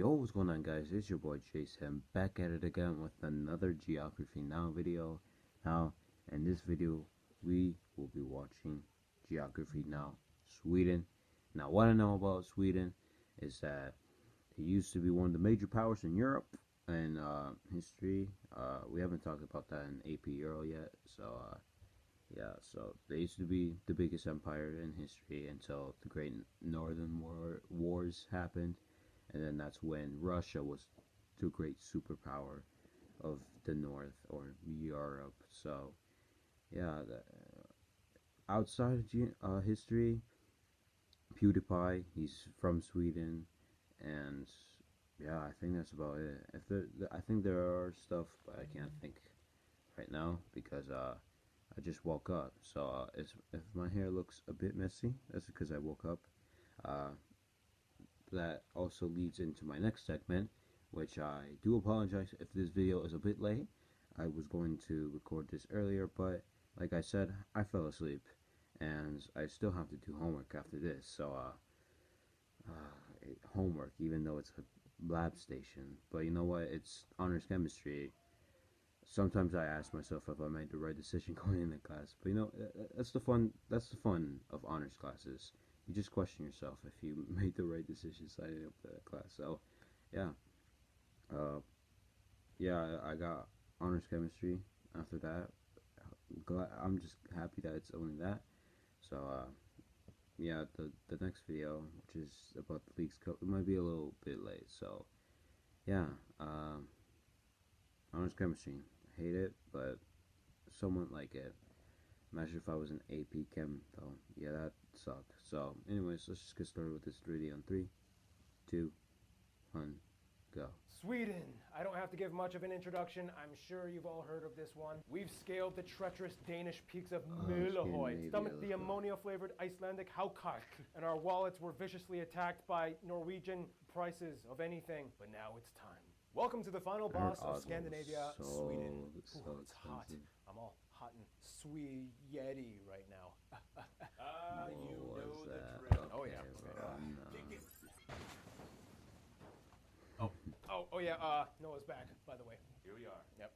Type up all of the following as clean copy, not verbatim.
Yo, what's going on, guys? It's your boy Jason, back at it again with another Geography Now video. Now, in this video, we will be watching Geography Now Sweden. Now, what I know about Sweden is that it used to be one of the major powers in Europe and history. We haven't talked about that in AP Euro yet, so yeah, so they used to be the biggest empire in history until the Great Northern Wars happened. And then that's when Russia was the great superpower of the North, or Europe. So, yeah, outside of history, PewDiePie, he's from Sweden, and yeah, I think that's about it. I think there are stuff, but I can't think right now because I just woke up. So if my hair looks a bit messy, that's because I woke up. That also leads into my next segment, which I do apologize if this video is a bit late. I was going to record this earlier, but like I said, I fell asleep, and I still have to do homework after this. So homework, even though it's a lab station, but you know what? It's honors chemistry. Sometimes I ask myself if I made the right decision going into class, but you know, that's the fun. That's the fun of honors classes. You just question yourself if you made the right decision signing up for that class. So, yeah, I got honors chemistry after that. I'm just happy that it's only that. So, yeah, the next video, which is about the Leagues Cup, it might be a little bit late. So, yeah, honors chemistry, I hate it, but somewhat like it. Imagine if I was an AP Chem, though. Yeah, that sucked. So, anyways, let's just get started with this video on 3, 2, 1, go. Sweden. I don't have to give much of an introduction. I'm sure you've all heard of this one. We've scaled the treacherous Danish peaks of Møllehøj, stomached the ammonia-flavored Icelandic Haukak, and our wallets were viciously attacked by Norwegian prices of anything. But now it's time. Welcome to the final boss of Scandinavia, Sweden. Ooh, it's hot. I'm all hot and sweaty right now. You know the drill. Oh yeah. Oh yeah. Noah's back, by the way. Here we are. Yep.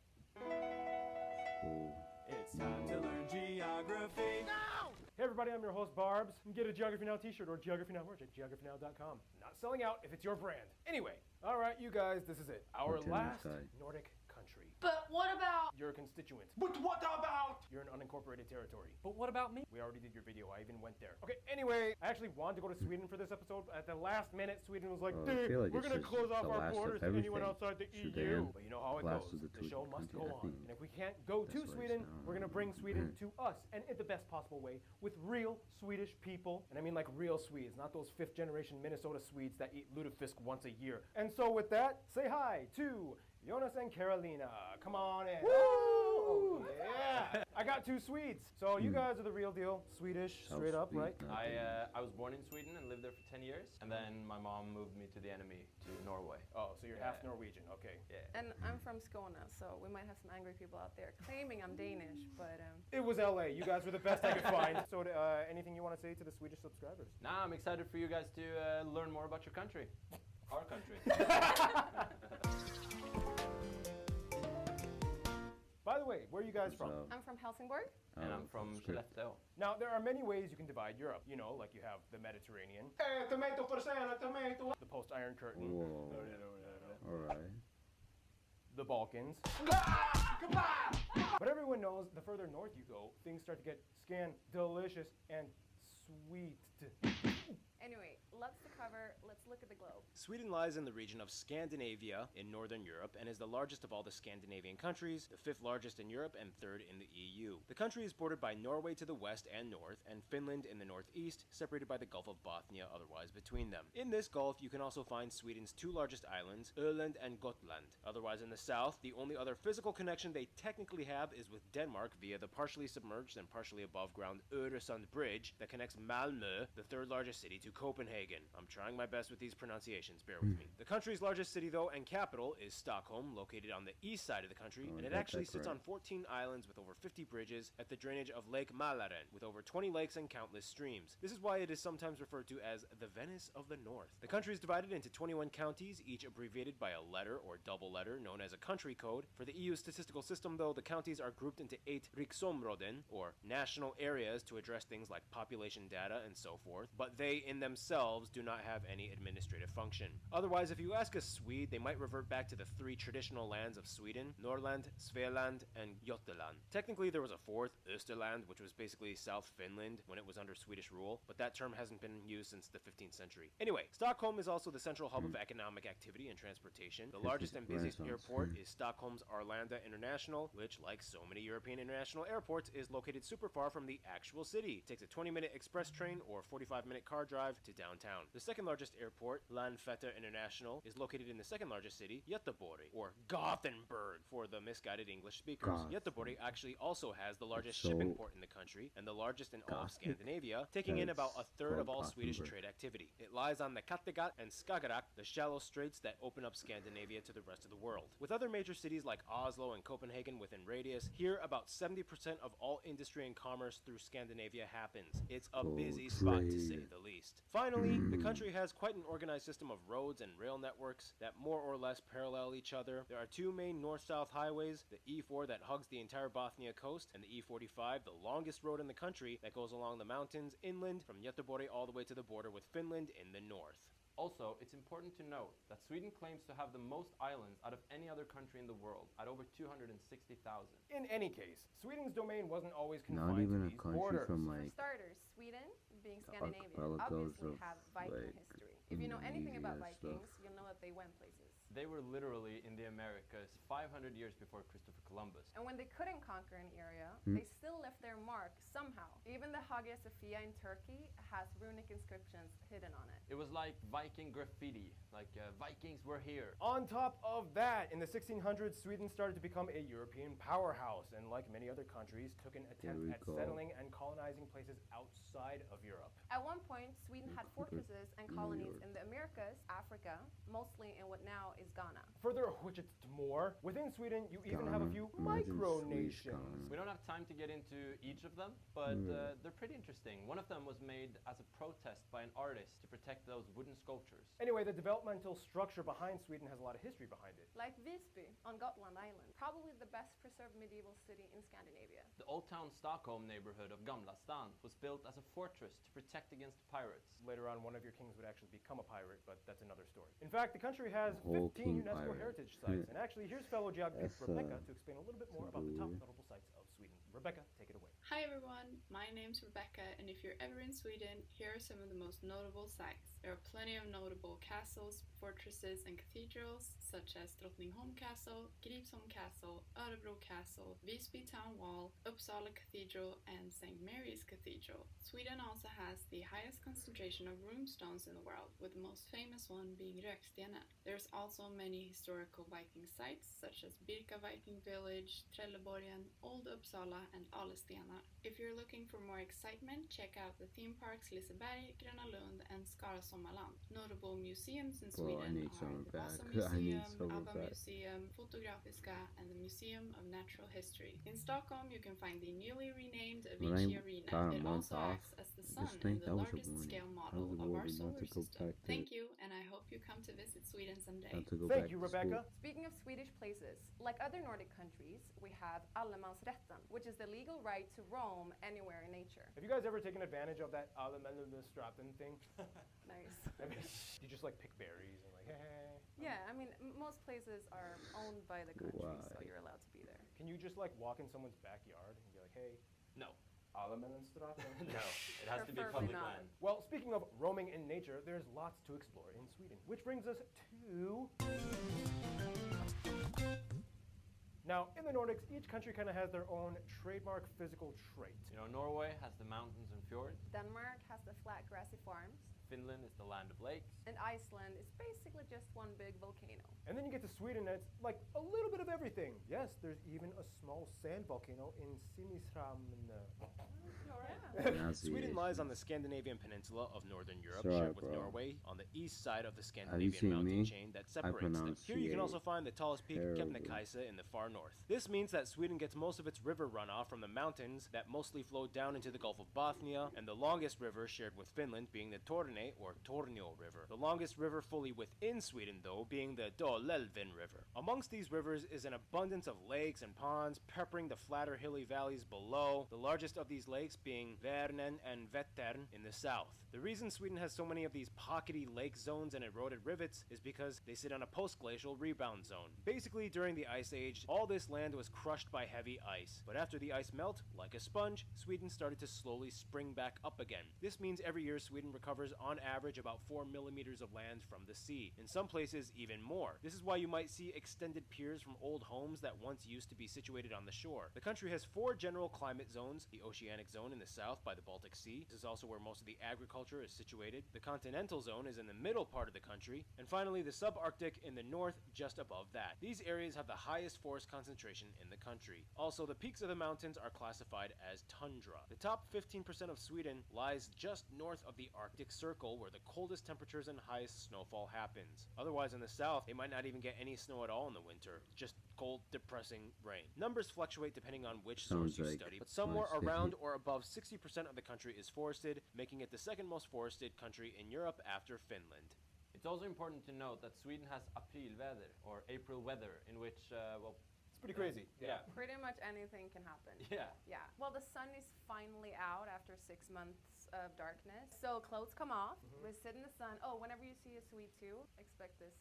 It's time to learn geography. No! Hey everybody, I'm your host Barbs. You can get a Geography Now t-shirt or Geography Now merch at geographynow.com. Not selling out if it's your brand. Anyway, all right, you guys, this is it. Our last Nordic country. But what about Your constituent. But what about? You're an unincorporated territory. But what about me? We already did your video. I even went there. Okay, anyway, I actually wanted to go to Sweden for this episode, but at the last minute, Sweden was like, dude, like we're going to close off our borders to anyone outside the Should EU. But you know how it goes. Of The show must go country, I on. think. And if we can't go to That's what Sweden, it's we're going to bring Sweden to us, and in the best possible way, with real Swedish people. And I mean like real Swedes, not those fifth generation Minnesota Swedes that eat lutefisk once a year. And so with that, say hi to Jonas and Carolina. Come on in. Woo! Oh, yeah. I got 2 Swedes. So you guys are the real deal. Swedish, straight up, right? I was born in Sweden and lived there for 10 years, and then my mom moved me to the enemy, to Norway. Oh, so you're half Norwegian. Okay. Yeah. And I'm from Skåne, so we might have some angry people out there claiming I'm Danish, but It was LA. You guys were the best I could find. So anything you want to say to the Swedish subscribers? Nah, I'm excited for you guys to learn more about your country. Our country. By the way, where are you guys from? I'm from Helsingborg. And I'm from Skellefteå. Now, there are many ways you can divide Europe. You know, like you have the Mediterranean. Tomato for Santa, tomato. The post-Iron Curtain. Whoa. Alright. The Balkans. But everyone knows the further north you go, things start to get delicious and sweet. Anyway, let's look at the globe. Sweden lies in the region of Scandinavia in Northern Europe and is the largest of all the Scandinavian countries, the 5th largest in Europe and 3rd in the EU. The country is bordered by Norway to the west and north, and Finland in the northeast, separated by the Gulf of Bothnia otherwise between them. In this gulf, you can also find Sweden's 2 largest islands, Öland and Gotland. Otherwise in the south, the only other physical connection they technically have is with Denmark via the partially submerged and partially above ground Öresund Bridge that connects Malmö, the 3rd largest city, to Copenhagen. Copenhagen. I'm trying my best with these pronunciations, bear with me. The country's largest city, though, and capital is Stockholm, located on the east side of the country, and it actually sits on 14 islands with over 50 bridges at the drainage of Lake Mälaren, with over 20 lakes and countless streams. This is why it is sometimes referred to as the Venice of the North. The country is divided into 21 counties, each abbreviated by a letter or double letter known as a country code. For the EU statistical system, though, the counties are grouped into 8 riksområden, or national areas, to address things like population data and so forth, but they in themselves do not have any administrative function. Otherwise, if you ask a Swede, they might revert back to the 3 traditional lands of Sweden: Norrland, Svealand, and Götaland. Technically, there was a fourth, Österland, which was basically South Finland when it was under Swedish rule, but that term hasn't been used since the 15th century. Anyway, Stockholm is also the central hub of economic activity and transportation. The largest and busiest airport is Stockholm's Arlanda International, which, like so many European international airports, is located super far from the actual city. It takes a 20-minute express train or 45-minute car drive to downtown. The second largest airport, Landvetter International, is located in the second largest city, Göteborg, or Gothenburg for the misguided English speakers. Göteborg actually also has the largest shipping port in the country and the largest in all of Scandinavia, taking in about a third of all Swedish trade activity. It lies on the Kattegat and Skagerrak, the shallow straits that open up Scandinavia to the rest of the world. With other major cities like Oslo and Copenhagen within radius, here about 70% of all industry and commerce through Scandinavia happens. It's a busy spot, to say the least. Finally, the country has quite an organized system of roads and rail networks that more or less parallel each other. There are 2 main north-south highways, the E4 that hugs the entire Bothnia coast, and the E45, the longest road in the country that goes along the mountains inland from Göteborg all the way to the border with Finland in the north. Also, it's important to note that Sweden claims to have the most islands out of any other country in the world, at over 260,000. In any case, Sweden's domain wasn't always Not confined even to a these country borders. from For like starters, Sweden, being the Scandinavian, archipelagos obviously of have Viking like history. If you know anything about Indonesia Vikings, you'll know that they went places. They were literally in the Americas 500 years before Christopher Columbus. And when they couldn't conquer an area, they still left their mark somehow. Even the Hagia Sophia in Turkey has runic inscriptions hidden on it. It was like Viking graffiti, like Vikings were here. On top of that, in the 1600s, Sweden started to become a European powerhouse, and like many other countries, took an attempt at settling and colonizing places outside of Europe. At one point, Sweden had fortresses and colonies in the Americas, Africa, mostly in what now is Ghana. Further which it's more, within Sweden, you even have a few micronations. We don't have time to get into each of them, but they're pretty interesting. One of them was made as a protest by an artist to protect those wooden sculptures. Anyway, the developmental structure behind Sweden has a lot of history behind it. Like Visby on Gotland Island, probably the best preserved medieval city in Scandinavia. The Old Town Stockholm neighborhood of Gamla Stan was built as a fortress to protect against pirates. Later on, one of your kings would actually become a pirate, but that's another story. In fact, the country has 15 UNESCO heritage sites, and actually, here's fellow geographer Rebecca to explain a little bit more about the top notable sites of Sweden. Rebecca, take it away. Hi everyone, my name's Rebecca, and if you're ever in Sweden, here are some of the most notable sites. There are plenty of notable castles, fortresses, and cathedrals, such as Drottningholm Castle, Gripsholm Castle, Örebro Castle, Visby Town Wall, Uppsala Cathedral, and St. Mary's Cathedral. Sweden also has the highest concentration of runestones in the world, with the most famous one being Rökstenen. There's also many historical Viking sites, such as Birka Viking Village, Trelleborgen, Old Uppsala, and Alestena. If you're looking for more excitement, check out the theme parks Liseberg, Gröna Lund, and Skara Sommarland. Notable museums in Sweden are the Vasa Museum, ABBA Museum, Fotografiska, and the Museum of Natural History. In Stockholm, you can find the newly renamed Avicii Arena. It also acts as the sun and the largest scale model of our solar system. Thank you, and I hope you come to visit Sweden someday. Thank you, Rebecca. Speaking of Swedish places, like other Nordic countries, we have allemansrätten, which is the legal right to roam anywhere in nature. Have you guys ever taken advantage of that allemansrätten thing? Nice. You just like pick berries and like, hey. Yeah, I mean, most places are owned by the country, so you're allowed to be there. Can you just like walk in someone's backyard and be like, hey? No. Allemansrätten? No, it has to be Preferably public not. land. Well, speaking of roaming in nature, there's lots to explore in Sweden, which brings us to... Now, in the Nordics, each country kind of has their own trademark physical trait. You know, Norway has the mountains and fjords. Denmark has the flat grassy farms. Finland is the land of lakes. And Iceland is basically just one big volcano. And then you get to Sweden and it's like a little bit of everything. Yes, there's even a small sand volcano in Sinishamn. Sweden lies on the Scandinavian peninsula of northern Europe, shared with Norway on the east side of the Scandinavian mountain chain that separates them. Here you can also find the tallest peak, Kebnekaise, in the far north. This means that Sweden gets most of its river runoff from the mountains that mostly flow down into the Gulf of Bothnia, and the longest river shared with Finland being the Torne or Tornio River. The longest river fully within Sweden, though, being the Dalälven River. Amongst these rivers is an abundance of lakes and ponds peppering the flatter hilly valleys below, the largest of these lakes being Vänern and Vättern in the south. The reason Sweden has so many of these pockety lake zones and eroded rivets is because they sit on a post-glacial rebound zone. Basically, during the Ice Age, all this land was crushed by heavy ice. But after the ice melt, like a sponge, Sweden started to slowly spring back up again. This means every year Sweden recovers on average about 4 millimeters of land from the sea. In some places, even more. This is why you might see extended piers from old homes that once used to be situated on the shore. The country has 4 general climate zones: the oceanic zone in the south by the Baltic Sea. This is also where most of the agriculture is situated. The continental zone is in the middle part of the country. And finally, the subarctic in the north just above that. These areas have the highest forest concentration in the country. Also, the peaks of the mountains are classified as tundra. The top 15% of Sweden lies just north of the Arctic Circle, where the coldest temperatures and highest snowfall happens. Otherwise, in the south, they might not even get any snow at all in the winter. Just cold, depressing rain. Numbers fluctuate depending on which source you study, but somewhere around or above 60% of the country is forested, making it the second most forested country in Europe after Finland. It's also important to note that Sweden has aprilväder, or April weather, in which, It's pretty crazy. Yeah. Pretty much anything can happen. Yeah. Yeah. Well, the sun is finally out after 6 months of darkness. So clothes come off. We sit in the sun. Oh, whenever you see a sweet too, expect this.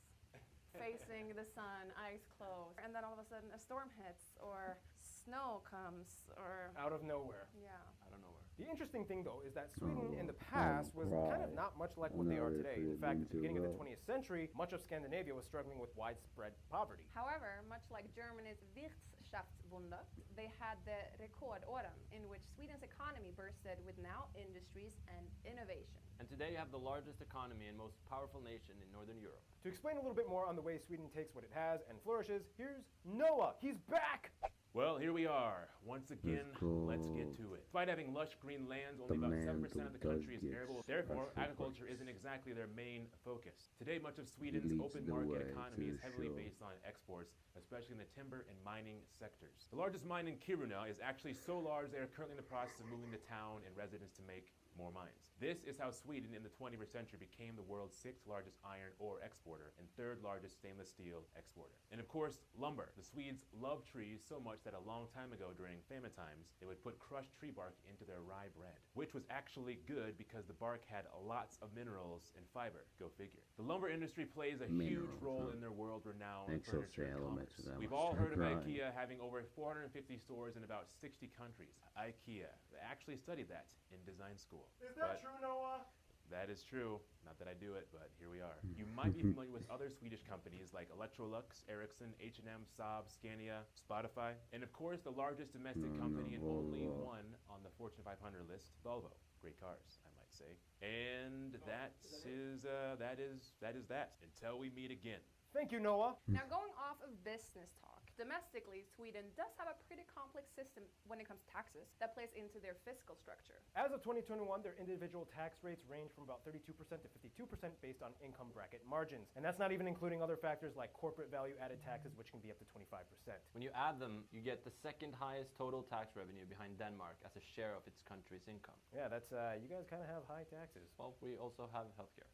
Facing the sun, eyes closed. And then all of a sudden a storm hits or snow comes or... Out of nowhere. Yeah. I don't know where. The interesting thing, though, is that Sweden in the past was kind of not much like what they are today. In fact, at the beginning of the 20th century, much of Scandinavia was struggling with widespread poverty. However, much like Germany's Wirtschaftswunder, they had the rekordåren, in which Sweden's economy bursted with now industries and innovation. And today you have the largest economy and most powerful nation in Northern Europe. To explain a little bit more on the way Sweden takes what it has and flourishes, here's Noah. He's back! Well, here we are. Once again, let's get to it. Despite having lush green lands, only about 7% of the country is arable. Therefore, agriculture isn't exactly their main focus. Today, much of Sweden's open market economy is heavily based on exports, especially in the timber and mining sectors. The largest mine in Kiruna is actually so large they are currently in the process of moving the town and residents to make more mines. This is how Sweden in the 21st century became the world's 6th largest iron ore exporter and 3rd largest stainless steel exporter. And of course, lumber. The Swedes love trees so much that a long time ago during famine times, they would put crushed tree bark into their rye bread, which was actually good because the bark had lots of minerals and fiber. Go figure. The lumber industry plays a huge role in their world-renowned furniture and commerce. We've all heard of IKEA having over 450 stores in about 60 countries. IKEA. They actually studied that in design school. Is that true, Noah? That is true. Not that I do it, but here we are. You might be familiar with other Swedish companies like Electrolux, Ericsson, H&M, Saab, Scania, Spotify, and of course the largest domestic company and only one on the Fortune 500 list, Volvo. Great cars, I might say. And that is that. Until we meet again. Thank you, Noah. Now, going off of business talk, domestically, Sweden does have a pretty complex system when it comes to taxes that plays into their fiscal structure. As of 2021, their individual tax rates range from about 32% to 52% based on income bracket margins. And that's not even including other factors like corporate value-added taxes, which can be up to 25%. When you add them, you get the second highest total tax revenue behind Denmark as a share of its country's income. Yeah, that's, you guys kind of have high taxes. Well, we also have healthcare.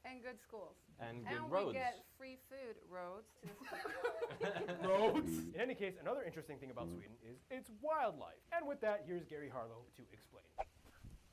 And good schools. And good roads. We get free food, roads. Roads! In any case, another interesting thing about Sweden is its wildlife. And with that, here's Gary Harlow to explain.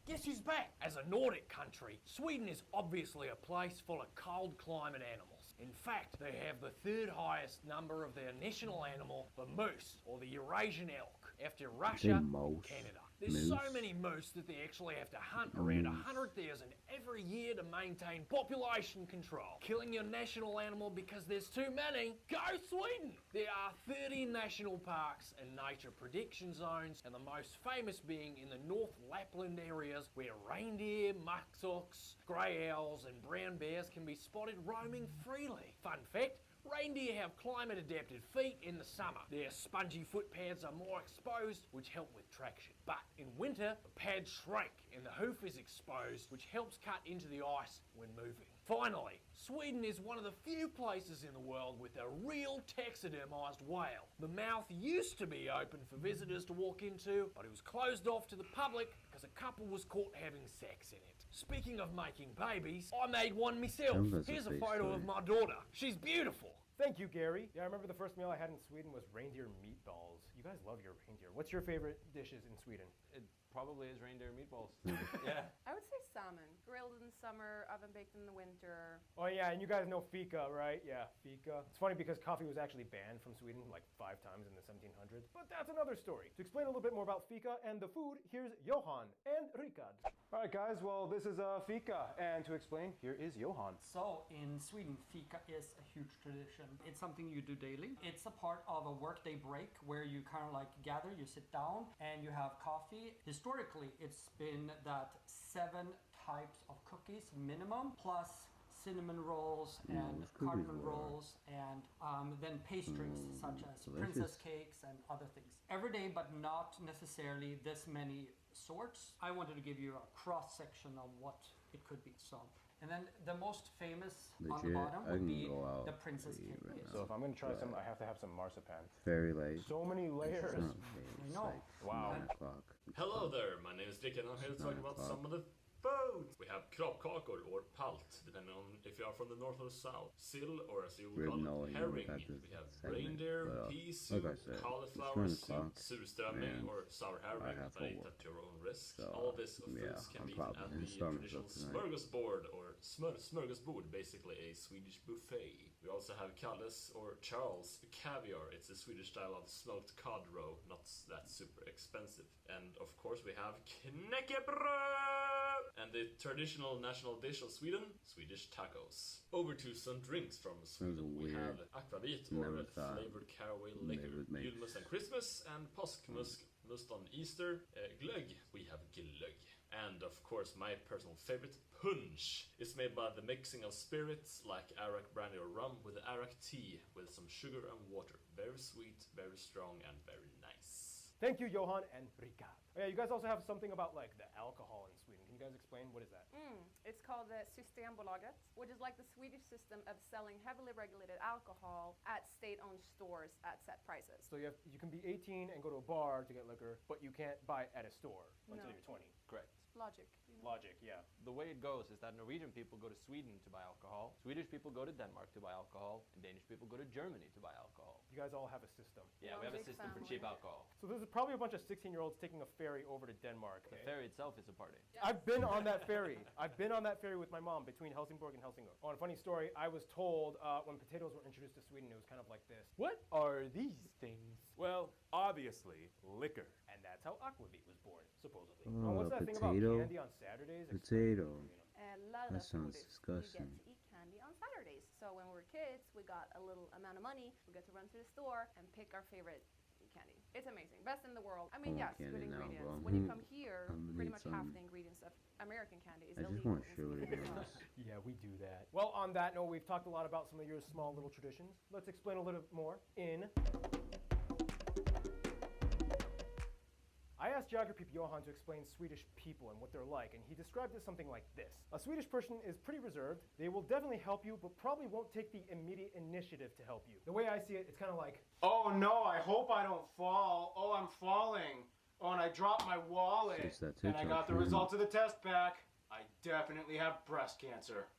Guess who's back? As a Nordic country, Sweden is obviously a place full of cold climate animals. In fact, they have the 3rd highest number of their national animal, the moose, or the Eurasian elk, after Russia and Canada. There's so many moose that they actually have to hunt around 100,000 every year to maintain population control. Killing your national animal because there's too many? Go Sweden! There are 30 national parks and nature prediction zones, and the most famous being in the North Lapland areas where reindeer, muskox, grey owls and brown bears can be spotted roaming freely. Fun fact, Reindeer have climate-adapted feet in the summer. Their spongy foot pads are more exposed, which help with traction. But in winter, the pads shrink and the hoof is exposed, which helps cut into the ice when moving. Finally, Sweden is one of the few places in the world with a real taxidermised whale. The mouth used to be open for visitors to walk into, but it was closed off to the public because a couple was caught having sex in it. Speaking of making babies, I made one myself. Here's a photo of my daughter. She's beautiful. Thank you, Gary. Yeah, I remember the first meal I had in Sweden was reindeer meatballs. You guys love your reindeer. What's your favorite dishes in Sweden? It probably is reindeer meatballs. Yeah. I would say salmon. Grilled in the summer, oven baked in the winter. Oh yeah, and you guys know fika, right? Yeah, fika. It's funny because coffee was actually banned from Sweden like 5 times in the 1700s, but that's another story. To explain a little bit more about fika and the food, here's Johan and Rikard. All right, guys, well, this is fika, and to explain, here is Johan. So in Sweden, fika is a huge tradition. It's something you do daily. It's a part of a workday break where you kind of like gather, you sit down, and you have coffee. Historically, it's been that 7 types of cookies minimum, plus cinnamon rolls and cardamom rolls, and then pastries such as princess cakes and other things. Every day, but not necessarily this many sorts. I wanted to give you a cross section of what it could be. So, and then the most famous on the bottom would be the princess cake. Right, so if I'm gonna try some, I have to have some marzipan. Very late. So many layers. I know. Wow. Hello there, my name is Dick and I'm here to talk about some of the foods. We have kroppkakor or palt, depending on if you are from the north or the south. Sill, or as you would call it, herring. We have reindeer, pea soup, cauliflower soup, surströmming or sour herring, but eat at your own risk. All this foods can be eaten at the traditional smörgåsbord or smörgåsbord, basically a Swedish buffet. We also have Kalles or Charles caviar. It's a Swedish style of smoked cod roe, not that super expensive. And of course we have knäckebröd! And the traditional national dish of Sweden, Swedish tacos. Over to some drinks from Sweden. We have akvavit or flavored caraway liquor, julmust on Christmas, and påskmust on Easter. Glögg, we have glögg. And of course my personal favorite, punch. It's made by the mixing of spirits like arak, brandy or rum with the arak tea with some sugar and water. Very sweet, very strong and very nice. Thank you, Johan and Rikard. Oh, yeah, you guys also have something about like the alcohol in Sweden. Can you guys explain what is that? It's called the Systembolaget, which is like the Swedish system of selling heavily regulated alcohol at state-owned stores at set prices. So you can be 18 and go to a bar to get liquor, but you can't buy it at a store until you're 20. Correct. Logic. Logic, yeah. The way it goes is that Norwegian people go to Sweden to buy alcohol, Swedish people go to Denmark to buy alcohol, and Danish people go to Germany to buy alcohol. You guys all have a system. Yeah, we have a system for cheap alcohol. So this is probably a bunch of 16-year-olds taking a ferry over to Denmark. The ferry itself is a party. I've been on that ferry. I've been on that ferry with my mom between Helsingborg and Helsingør. Oh, and a funny story, I was told when potatoes were introduced to Sweden, it was kind of like this. What are these things? Well, obviously, liquor. And that's how aquavit was born, supposedly. Oh, what's that thing about candy on Saturdays? Potato. That sounds disgusting. You get to eat candy on Saturdays. So when we were kids, we got a little amount of money. We got to run to the store and pick our favorite candy. It's amazing. Best in the world. I mean, yes, good ingredients. When you come here, pretty much half the ingredients of American candy is illegal. I just want to show it again. Yeah, we do that. Well, on that note, we've talked a lot about some of your small little traditions. Let's explain a little more in... I asked geography Johan to explain Swedish people and what they're like, and he described it something like this. A Swedish person is pretty reserved. They will definitely help you, but probably won't take the immediate initiative to help you. The way I see it, it's kind of like, oh no, I hope I don't fall. Oh, I'm falling. Oh, and I dropped my wallet. And I got the results of the test back. I definitely have breast cancer.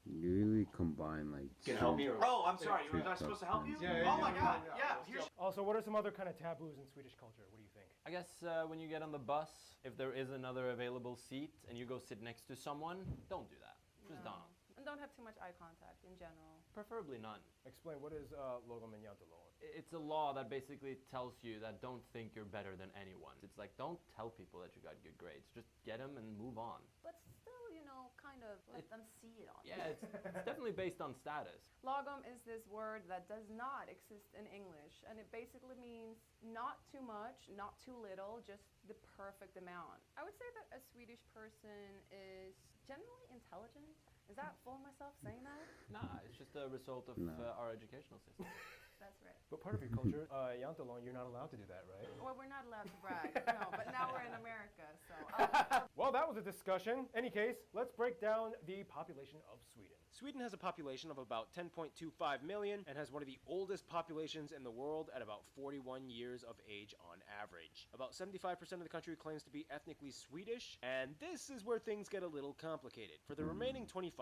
You really combine like... Can help me? Oh, I'm sorry. Was I supposed to help you? Yeah, oh my God. Yeah. Also, what are some other kind of taboos in Swedish culture? What do you think? I guess when you get on the bus, if there is another available seat and you go sit next to someone, don't do that. Just don't. And don't have too much eye contact in general. Preferably none. Explain, what is logom and jantelov? It's a law that basically tells you that don't think you're better than anyone. It's like, don't tell people that you got good grades. Just get them and move on. But still, you know, kind of let them see it on you. Yeah, it's definitely based on status. Lagom is this word that does not exist in English, and it basically means not too much, not too little, just the perfect amount. I would say that a Swedish person is generally intelligent. Is that full of myself saying that? Nah, it's just just a result of our educational system. That's right. But part of your culture, Jantalon, you're not allowed to do that, right? Well, we're not allowed to brag. No, but now we're in America, so. Well, that was a discussion. Any case, let's break down the population of Sweden. Sweden has a population of about 10.25 million and has one of the oldest populations in the world at about 41 years of age on average. About 75% of the country claims to be ethnically Swedish, and this is where things get a little complicated. For the remaining 25%,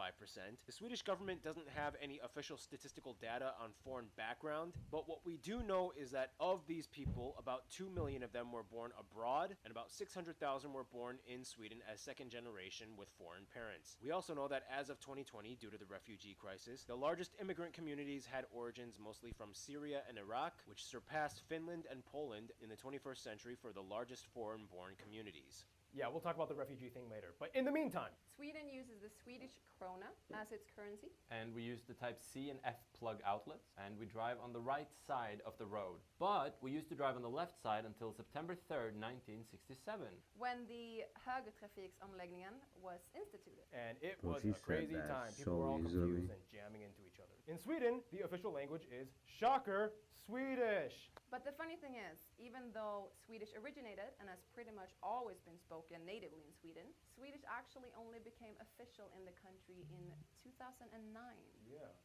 the Swedish government doesn't have any official statistical data on foreign background, but what we do know is that of these people, about 2 million of them were born abroad, and about 600,000 were born in Sweden as second generation with foreign parents. We also know that as of 2020, due to the refugee crisis, the largest immigrant communities had origins mostly from Syria and Iraq, which surpassed Finland and Poland in the 21st century for the largest foreign-born communities. Yeah, we'll talk about the refugee thing later. But in the meantime, Sweden uses the Swedish krona as its currency. And we use the type C and F plug outlets, and we drive on the right side of the road. But we used to drive on the left side until September 3rd, 1967. When the högertrafiksomläggningen was instituted. And it was a crazy time. People were all confused and jamming into each other. In Sweden, the official language is, shocker, Swedish. But the funny thing is, even though Swedish originated and has pretty much always been spoken natively in Sweden, Swedish actually only became official in the country in 2009.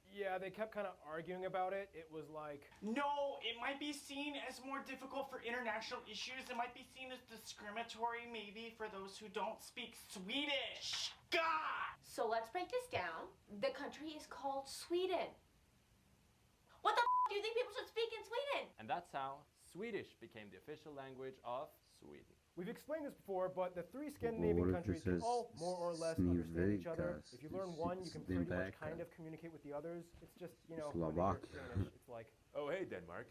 Yeah, they kept kind of arguing about it. It was like, no, it might be seen as more difficult for international issues. It might be seen as discriminatory maybe for those who don't speak Swedish. God! So let's break this down. The country is called Sweden. What the do you think people should speak in Sweden? And that's how Swedish became the official language of Sweden. We've explained this before, but the three Scandinavian countries can all more or less understand each other. If you learn one, you can pretty much kind of communicate with the others. It's just, you know, Slovak. Danish, it's like, oh, hey, Denmark.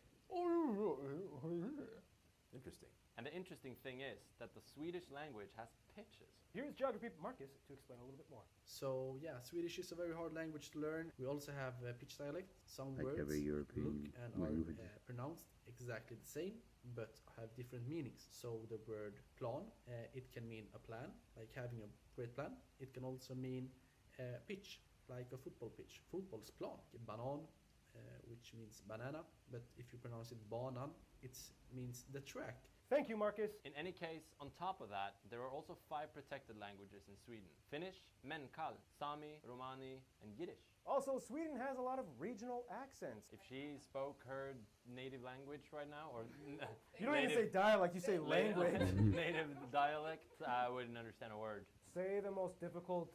Interesting. And the interesting thing is that the Swedish language has pitches. Here's geography Marcus to explain a little bit more. So yeah, Swedish is a very hard language to learn. We also have pitch dialect. Some words every European look and are pronounced exactly the same, but have different meanings. So the word plan, it can mean a plan, like having a great plan. It can also mean pitch, like a football pitch. Fotbollsplan, banan, which means banana, but if you pronounce it banan, it means the track. Thank you, Marcus. In any case, on top of that, there are also 5 protected languages in Sweden. Finnish, Menkal, Sami, Romani, and Yiddish. Also, Sweden has a lot of regional accents. If she spoke her native language right now, or you don't even say dialect, you say language. Native dialect, I wouldn't understand a word. Say the most difficult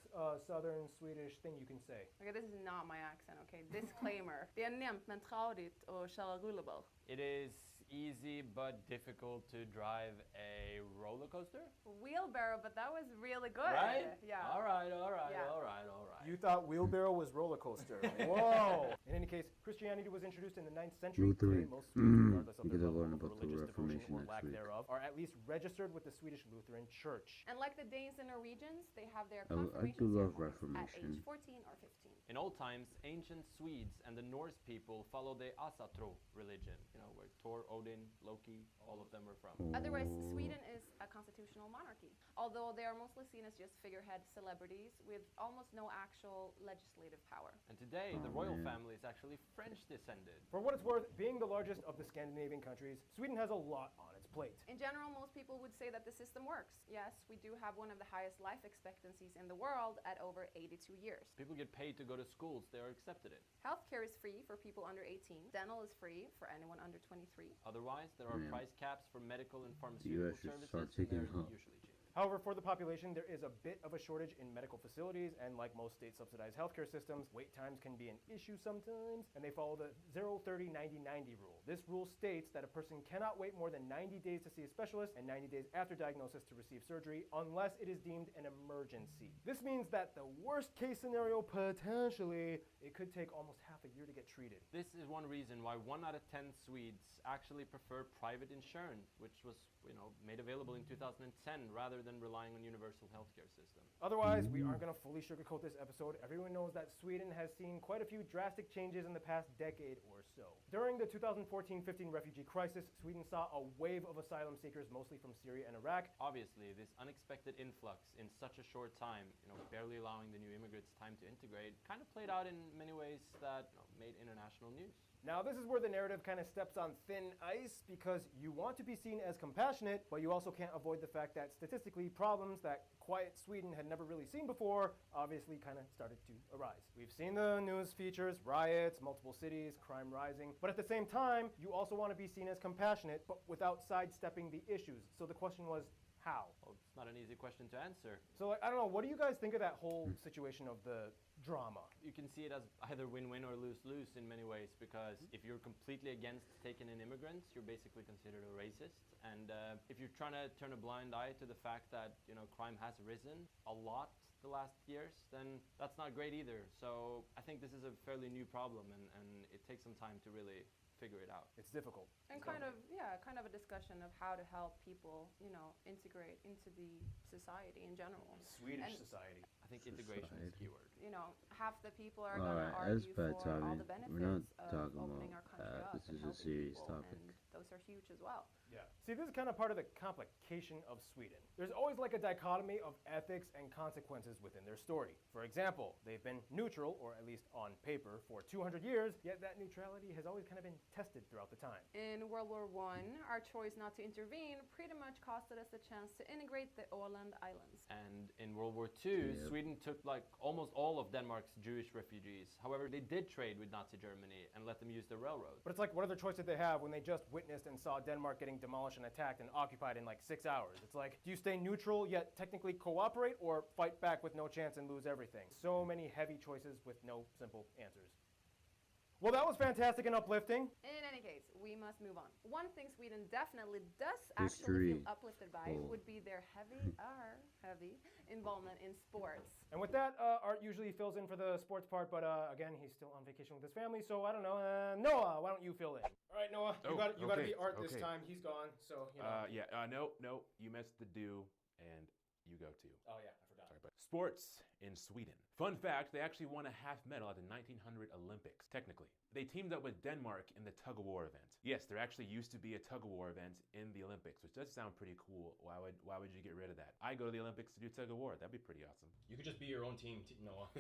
southern Swedish thing you can say. Okay, this is not my accent, okay? Disclaimer. Det är nämnt men tradigt att köra rulleball. It is easy but difficult to drive a roller coaster? Wheelbarrow, but that was really good. Right? Yeah. All right. Yeah. You thought wheelbarrow was roller coaster. Whoa! In any case, Christianity was introduced in the 9th century. Today, most Swedes, regardless of their level of religious devotion or lack thereof, are at least registered with the Swedish Lutheran Church. And like the Danes and Norwegians, they have their I do love Reformation. at age 14 or 15. In old times, ancient Swedes and the Norse people followed the Asatro religion, you know, where Thor, Odin, Loki, all of them are from. Otherwise, Sweden is a constitutional monarchy, although they are mostly seen as just figurehead celebrities with almost no actual legislative power. And today, the royal family is actually French descended. For what it's worth, being the largest of the Scandinavian countries, Sweden has a lot on its plate. In general, most people would say that the system works. Yes, we do have one of the highest life expectancies in the world at over 82 years. People get paid to go to schools, they are accepted in. Healthcare is free for people under 18. Dental is free for anyone under 23. Otherwise, there are price caps for medical and pharmaceutical services, and they're usually cheap. However, for the population, there is a bit of a shortage in medical facilities, and like most state-subsidized healthcare systems, wait times can be an issue sometimes, and they follow the 0-30-90-90 rule. This rule states that a person cannot wait more than 90 days to see a specialist and 90 days after diagnosis to receive surgery unless it is deemed an emergency. This means that the worst-case scenario, potentially, it could take almost half a year to get treated. This is one reason why 1 out of 10 Swedes actually prefer private insurance, which was, made available in 2010 rather rather than relying on universal healthcare system. Otherwise, we aren't going to fully sugarcoat this episode. Everyone knows that Sweden has seen quite a few drastic changes in the past decade or so. During the 2014-15 refugee crisis, Sweden saw a wave of asylum seekers, mostly from Syria and Iraq. Obviously, this unexpected influx in such a short time, barely allowing the new immigrants time to integrate, kind of played out in many ways that made international news. Now, this is where the narrative kind of steps on thin ice, because you want to be seen as compassionate, but you also can't avoid the fact that statistically problems that quiet Sweden had never really seen before obviously kind of started to arise. We've seen the news features, riots, multiple cities, crime rising, but at the same time, you also want to be seen as compassionate, but without sidestepping the issues. So the question was, how? Well, it's not an easy question to answer. So, I don't know, what do you guys think of that whole situation of the drama? You can see it as either win-win or lose-lose in many ways, because if you're completely against taking in immigrants, you're basically considered a racist. And if you're trying to turn a blind eye to the fact that, crime has risen a lot the last years, then that's not great either. So I think this is a fairly new problem, and it takes some time to really figure it out. It's difficult. And kind of a discussion of how to help people, integrate into the society in general. Swedish society. I think integration is the key word. Half the people are going to argue for all the benefits of opening our country up this and is a helping serious people, topic. and those are huge as well. Yeah. See, this is kind of part of the complication of Sweden. There's always like a dichotomy of ethics and consequences within their story. For example, they've been neutral, or at least on paper, for 200 years, yet that neutrality has always kind of been tested throughout the time. In World War I, our choice not to intervene pretty much costed us the chance to integrate the Åland Islands. And in World War II, Sweden took almost all of Denmark's Jewish refugees. However, they did trade with Nazi Germany and let them use the railroad. But it's like, what other choice did they have when they just witnessed and saw Denmark getting demolished and attacked and occupied in 6 hours? It's like, do you stay neutral yet technically cooperate, or fight back with no chance and lose everything? So many heavy choices with no simple answers. Well, that was fantastic and uplifting. In any case, we must move on. One thing Sweden definitely does actually feel uplifted by would be their heavy involvement in sports. And with that, Art usually fills in for the sports part, but again, he's still on vacation with his family, so I don't know. Noah, why don't you fill in? All right, Noah, you got to be Art this time. He's gone, so No, you missed the do, and you go too. Oh yeah, I forgot. Sorry, but sports in Sweden. Fun fact, they actually won a half medal at the 1900 Olympics, technically. They teamed up with Denmark in the tug-of-war event. Yes, there actually used to be a tug-of-war event in the Olympics, which does sound pretty cool. Why would you get rid of that? I go to the Olympics to do tug-of-war. That'd be pretty awesome. You could just be your own team, Noah.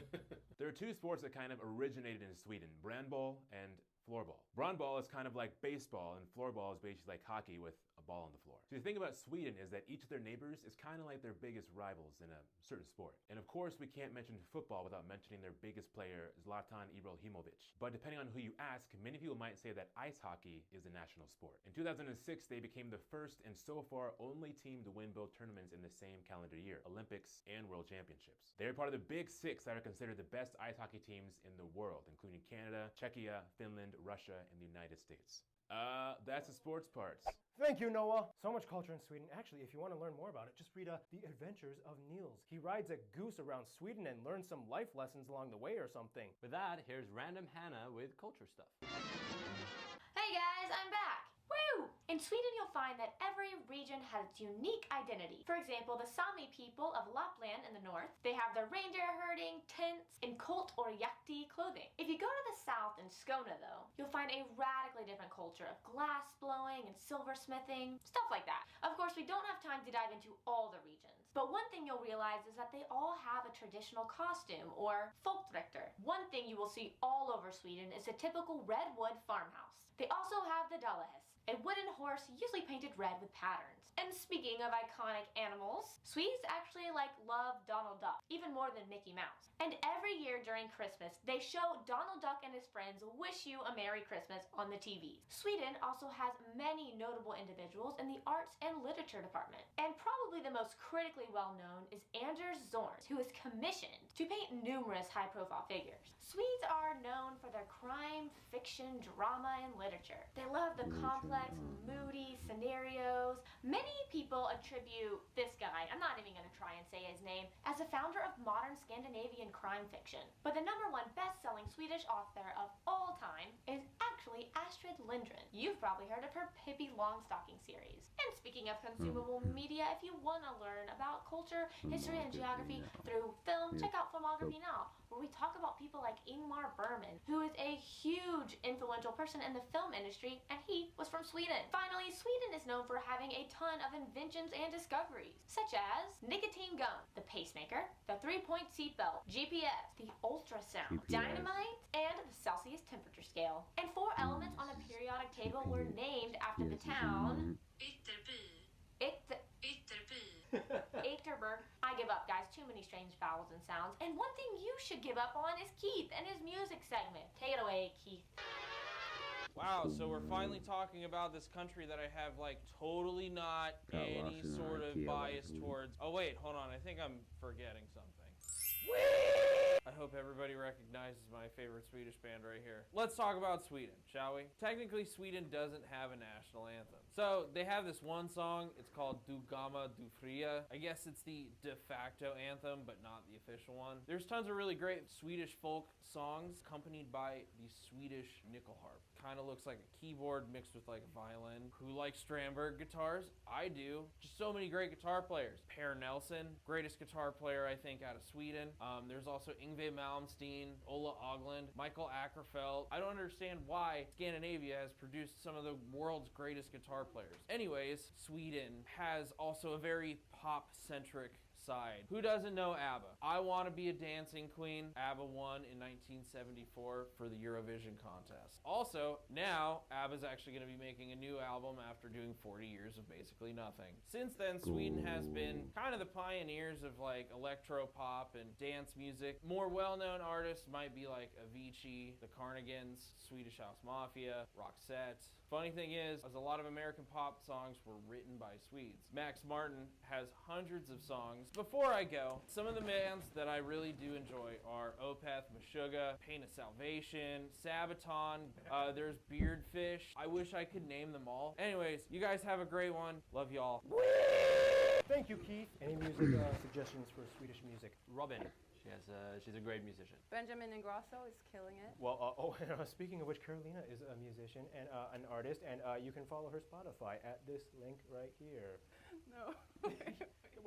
There are two sports that kind of originated in Sweden, brandball and floorball. Brandball is kind of like baseball, and floorball is basically like hockey with a ball on the floor. So the thing about Sweden is that each of their neighbors is kind of like their biggest rivals in a certain sport. And of course, we can't mention football without mentioning their biggest player, Zlatan Ibrahimovic. But depending on who you ask, many people might say that ice hockey is the national sport. In 2006, they became the first and so far only team to win both tournaments in the same calendar year, Olympics and World Championships. They're part of the Big Six that are considered the best ice hockey teams in the world, including Canada, Czechia, Finland, Russia, and the United States. That's the sports parts. Thank you, Noah. So much culture in Sweden. Actually, if you want to learn more about it, just read The Adventures of Niels. He rides a goose around Sweden and learns some life lessons along the way or something. With that, here's Random Hannah with culture stuff. Hey guys, I'm back. Woo! In Sweden, you'll find that every region has its unique identity. For example, the Sami people of Lapland in the north, they have their reindeer herding, tents, and colt or yakti clothing. If you go to the south in Skåne though, you'll find a radically different culture of glass blowing and silversmithing, stuff like that. Of course, we don't have time to dive into all the regions, but one thing you'll realize is that they all have a traditional costume or folkdräkter. One thing you will see all over Sweden is a typical redwood farmhouse. They also have the Dalahäst, a wooden horse usually painted red with patterns. And speaking of iconic animals, Swedes actually love Donald Duck, even more than Mickey Mouse. And every year during Christmas, they show Donald Duck and his friends wish you a Merry Christmas on the TV. Sweden also has many notable individuals in the arts and literature department. And probably the most critically well known is Anders Zorn, who is commissioned to paint numerous high-profile figures. Swedes are known for their crime, fiction, drama, and literature. They love the complex, moody scenarios. Many people attribute this guy, I'm not even going to try and say his name, as a founder of modern Scandinavian crime fiction. But the #1 best-selling Swedish author of all time is actually Astrid Astrid Lindgren. You've probably heard of her Pippi Longstocking series. And speaking of consumable media, if you want to learn about culture, history, and geography through film, check out Filmography Now, where we talk about people like Ingmar Bergman, who is a huge influential person in the film industry, and he was from Sweden. Finally, Sweden is known for having a ton of inventions and discoveries, such as nicotine gum, the pacemaker, the 3-point seatbelt, GPS, the ultrasound, dynamite, and the Celsius temperature scale. And 4 elements on a periodic table were named after the town Ytterberg. I give up, guys. Too many strange vowels and sounds. And one thing you should give up on is Keith and his music segment. Take it away, Keith. Wow, so we're finally talking about this country that I have, like, totally not any sort of bias towards. Oh, wait, hold on. I think I'm forgetting something. I hope everybody recognizes my favorite Swedish band right here. Let's talk about Sweden, shall we? Technically, Sweden doesn't have a national anthem. So, they have this one song, it's called Du Gamma Du Fria. I guess it's the de facto anthem, but not the official one. There's tons of really great Swedish folk songs accompanied by the Swedish nickel harp. Kind of looks like a keyboard mixed with like a violin. Who likes Strandberg guitars? I do. Just so many great guitar players. Per Nelson, greatest guitar player I think out of Sweden. There's also Yngwie Malmsteen, Ola Öglund, Michael Ackerfeldt. I don't understand why Scandinavia has produced some of the world's greatest guitar players. Anyways, Sweden has also a very pop-centric side. Who doesn't know ABBA? I Want to Be a Dancing Queen. ABBA won in 1974 for the Eurovision contest. Also, now ABBA's actually going to be making a new album after doing 40 years of basically nothing. Since then, Sweden has been kind of the pioneers of like electro pop and dance music. More well-known artists might be like Avicii, the Carnigans, Swedish House Mafia, Roxette. Funny thing is, a lot of American pop songs were written by Swedes. Max Martin has hundreds of songs. Before I go, some of the bands that I really do enjoy are Opeth, Meshuggah, Pain of Salvation, Sabaton, there's Beardfish. I wish I could name them all. Anyways, you guys have a great one. Love y'all. Thank you, Keith. Any music suggestions for Swedish music? Robin. She's a great musician. Benjamin Ingrosso is killing it. Well, speaking of which, Carolina is a musician and an artist, and you can follow her Spotify at this link right here. No.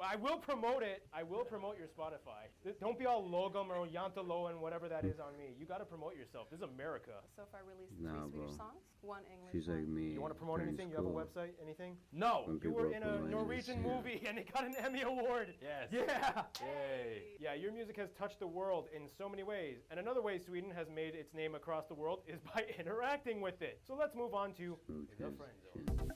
I will promote it. I will promote your Spotify. Don't be all Logum or Yantalo and whatever that is on me. You got to promote yourself. This is America. So far released 3 Swedish songs, 1 English She's song. like me. You want to promote anything? You have a Cool. website? Anything? No. You were in a Norwegian movie and it got an Emmy Award. Yes. Yeah. Yay. Yeah, your music has touched the world in so many ways. And another way Sweden has made its name across the world is by interacting with it. So let's move on to the friend zone.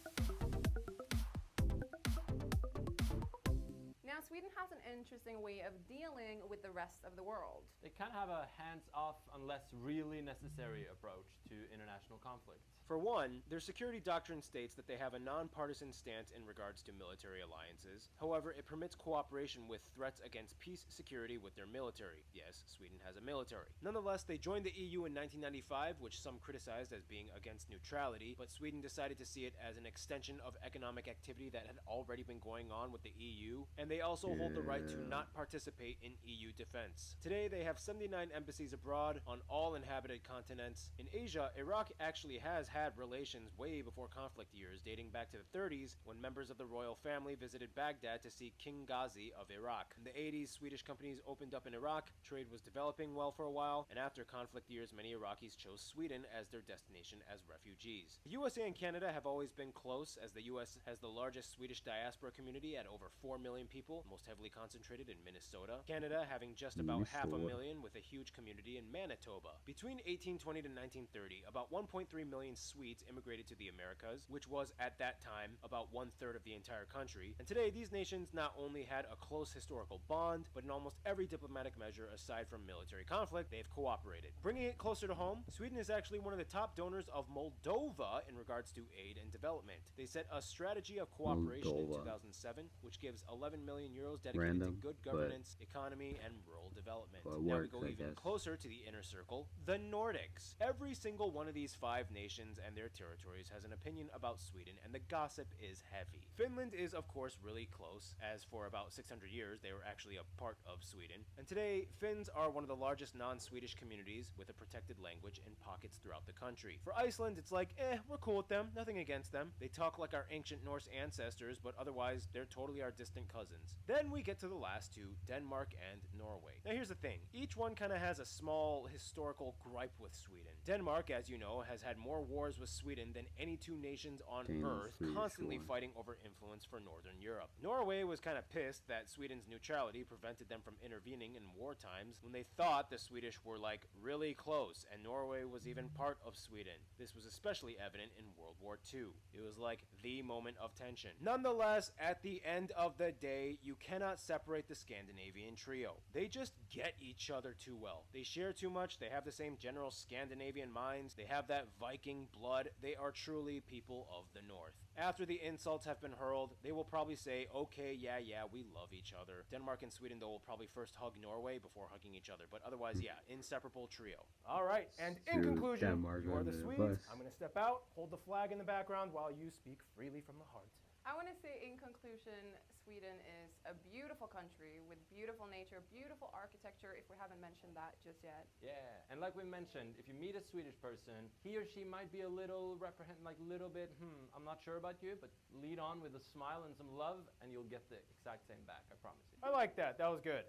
Now, Sweden has an interesting way of dealing with the rest of the world. They kind of have a hands-off unless really necessary approach to international conflict. For one, their security doctrine states that they have a nonpartisan stance in regards to military alliances. However, it permits cooperation with threats against peace security with their military. Yes, Sweden has a military. Nonetheless, they joined the EU in 1995, which some criticized as being against neutrality, but Sweden decided to see it as an extension of economic activity that had already been going on with the EU, and they also hold the right to not participate in EU defense. Today, they have 79 embassies abroad on all inhabited continents. In Asia, Iraq actually has had relations way before conflict years, dating back to the 30s, when members of the royal family visited Baghdad to see King Ghazi of Iraq. In the 80s, Swedish companies opened up in Iraq, trade was developing well for a while, and after conflict years, many Iraqis chose Sweden as their destination as refugees. The USA and Canada have always been close, as the US has the largest Swedish diaspora community at over 4 million people, most heavily concentrated in Minnesota. Canada having just about 500,000 with a huge community in Manitoba. Between 1820 to 1930, about 1.3 million Swedes immigrated to the Americas, which was at that time about 1/3 of the entire country. And today, these nations not only had a close historical bond, but in almost every diplomatic measure aside from military conflict, they've cooperated. Bringing it closer to home, Sweden is actually one of the top donors of Moldova in regards to aid and development. They set a strategy of cooperation in 2007, which gives 11 million billion euros dedicated to good governance, economy, and rural development. Now we go even closer to the inner circle, the Nordics. Every single one of these 5 nations and their territories has an opinion about Sweden, and the gossip is heavy. Finland is, of course, really close, as for about 600 years they were actually a part of Sweden. And today, Finns are one of the largest non-Swedish communities with a protected language in pockets throughout the country. For Iceland, it's like, we're cool with them, nothing against them. They talk like our ancient Norse ancestors, but otherwise, they're totally our distant cousins. Then we get to the last 2, Denmark and Norway. Now here's the thing, each one kind of has a small historical gripe with Sweden. Denmark, as you know, has had more wars with Sweden than any 2 nations on Earth, constantly fighting over influence for Northern Europe. Norway was kind of pissed that Sweden's neutrality prevented them from intervening in war times when they thought the Swedish were like really close and Norway was even part of Sweden. This was especially evident in World War II. It was like the moment of tension. Nonetheless, at the end of the day, you cannot separate the Scandinavian trio. They just get each other too well. They share too much, they have the same general Scandinavian minds, they have that Viking blood, they are truly people of the North. After the insults have been hurled, they will probably say, okay, yeah, we love each other. Denmark and Sweden, though, will probably first hug Norway before hugging each other, but otherwise, yeah, inseparable trio. All right, and in conclusion, you are the Swedes. I'm going to step out, hold the flag in the background while you speak freely from the heart. I want to say, in conclusion, Sweden is a beautiful country with beautiful nature, beautiful architecture, if we haven't mentioned that just yet. Yeah, and like we mentioned, if you meet a Swedish person, he or she might be a little I'm not sure about you, but lead on with a smile and some love, and you'll get the exact same back, I promise you. I like that. That was good.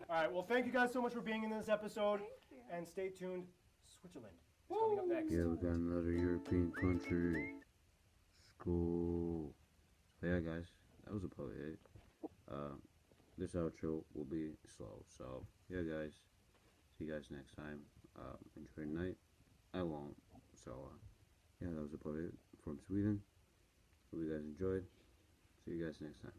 All right, well, thank you guys so much for being in this episode. Thank you. And stay tuned. Switzerland is coming up next. Yeah, we got another European country. School. So yeah, guys, that was about it. This outro will be slow. So yeah, guys, see you guys next time. Enjoy the night. I won't. So yeah, that was about it from Sweden. Hope you guys enjoyed. See you guys next time.